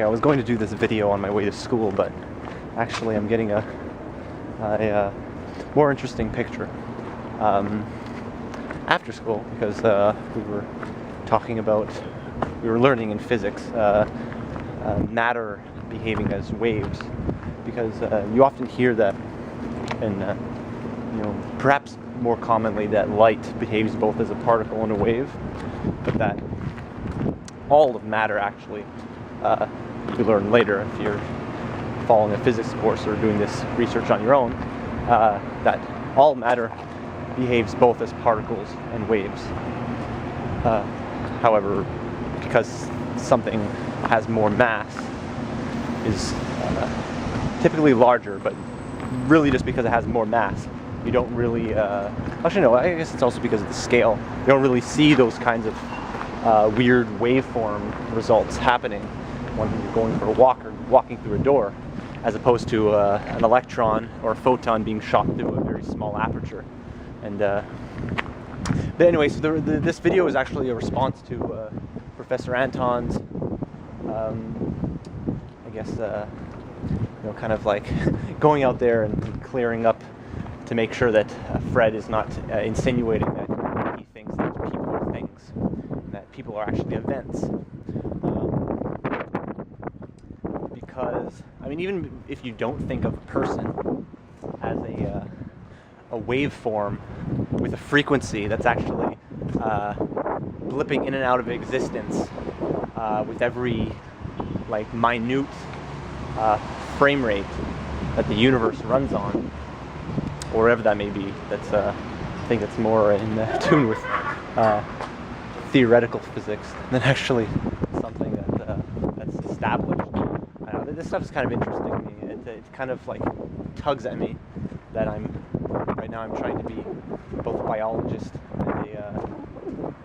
Okay, I was going to do this video on my way to school, but actually I'm getting a more interesting picture after school, because we were learning in physics matter behaving as waves, because you often hear that, and perhaps more commonly, that light behaves both as a particle and a wave, but that all of matter actually, you learn later if you're following a physics course or doing this research on your own, that all matter behaves both as particles and waves. However, because something has more mass, is typically larger, but really just because it has more mass, you don't really, actually no, I guess it's also because of the scale. You don't really see those kinds of weird waveform results happening when you're going for a walk or walking through a door, as opposed to an electron or a photon being shot through a very small aperture. And but anyway, so this video is actually a response to Professor Anton's, I guess, kind of like going out there and clearing up to make sure that Fred is not insinuating that he thinks that people are things, and that people are actually events. Because, I mean, even if you don't think of a person as a waveform with a frequency that's actually blipping in and out of existence with every minute frame rate that the universe runs on, or whatever that may be, that's I think that's more in tune with theoretical physics than actually something that's established. I know, this stuff is kind of interesting to me. It kind of tugs at me that right now I'm trying to be both a biologist and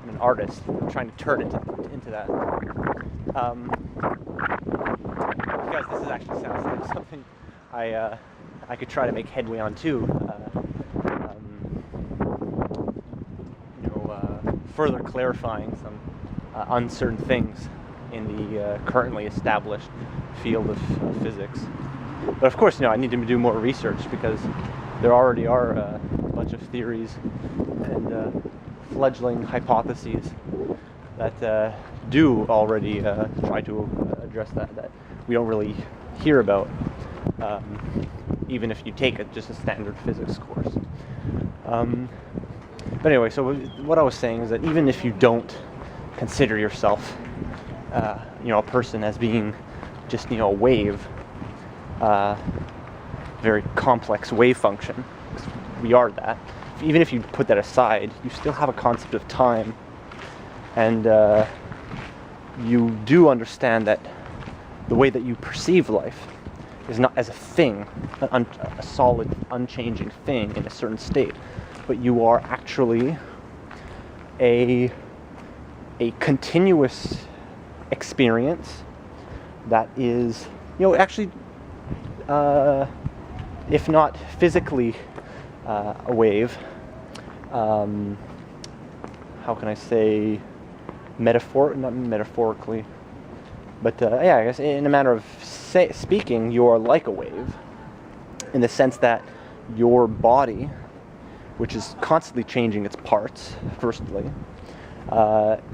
an artist. I'm trying to turn into that. Because this actually sounds like something I could try to make headway on too. Further clarifying some uncertain things in the currently established field of physics. But of course, I need to do more research, because there already are a bunch of theories and fledgling hypotheses that do already try to address that we don't really hear about, even if you take just a standard physics course. But anyway, so what I was saying is that even if you don't consider yourself, a person as being just, a wave, very complex wave function, we are that. Even if you put that aside, you still have a concept of time, and you do understand that the way that you perceive life is not as a thing, a solid, unchanging thing in a certain state, but you are actually a continuous experience that is, actually, if not physically a wave, how can I say, not metaphorically, but I guess in a manner of speaking, you are like a wave, in the sense that your body, which is constantly changing its parts, firstly,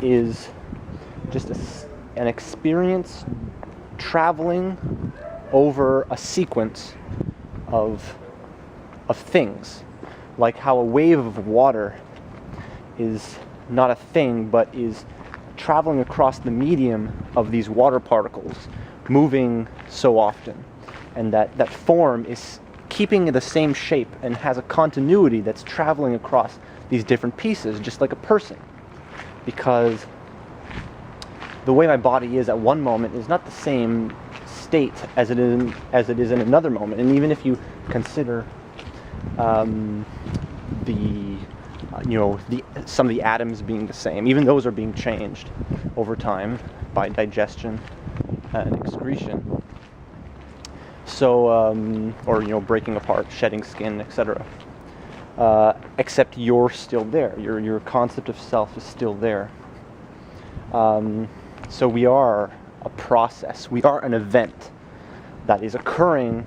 is just an experience traveling over a sequence of things, like how a wave of water is not a thing, but is traveling across the medium of these water particles, moving so often, and that form is keeping the same shape and has a continuity that's traveling across these different pieces, just like a person. Because the way my body is at one moment is not the same state as it is in another moment. And even if you consider some of the atoms being the same, even those are being changed over time by digestion and excretion. So, or breaking apart, shedding skin, etc. Except you're still there. Your concept of self is still there. So we are a process. We are an event that is occurring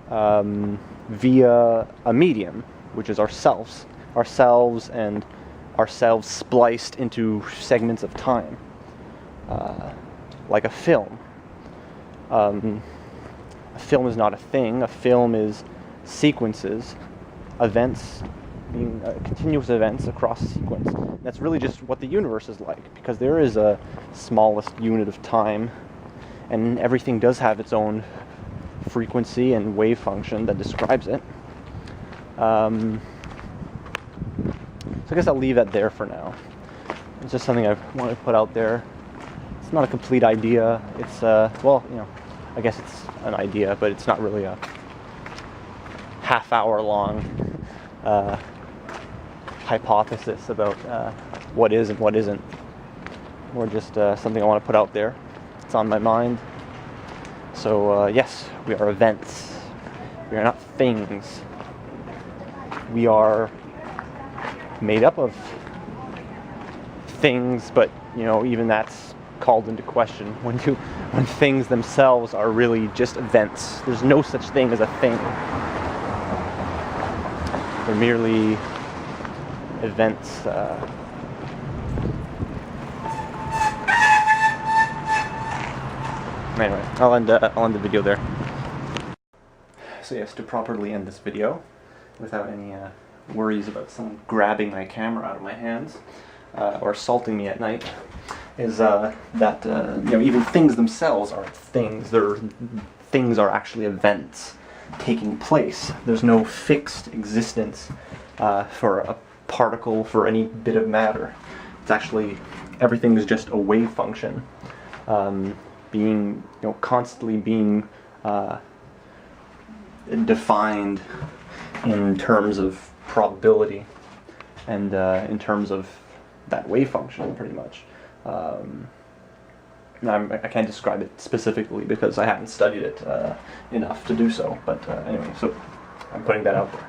via a medium, which is ourselves and ourselves spliced into segments of time, like a film. A film is not a thing. A film is sequences, events, being continuous events across a sequence. And that's really just what the universe is like, because there is a smallest unit of time, and everything does have its own frequency and wave function that describes it. So I guess I'll leave that there for now. It's just something I wanted to put out there. It's not a complete idea. It's, well, you know, I guess it's an idea, but it's not really a half-hour long hypothesis about what is and what isn't. More just something I want to put out there. It's on my mind. So, yes, we are events. We are not things. We are made up of things, but, you know, even that's called into question when things themselves are really just events. There's no such thing as a thing. They're merely events. Anyway, I'll end the video there. So yes, to properly end this video, without any worries about someone grabbing my camera out of my hands or assaulting me at night, is that you know, even things themselves aren't things. Things are actually events taking place. There's no fixed existence for a particle, for any bit of matter. It's actually, everything is just a wave function, being, you know, constantly being defined in terms of probability and in terms of that wave function, pretty much. I can't describe it specifically because I haven't studied it enough to do so, but anyway, so I'm putting that out there.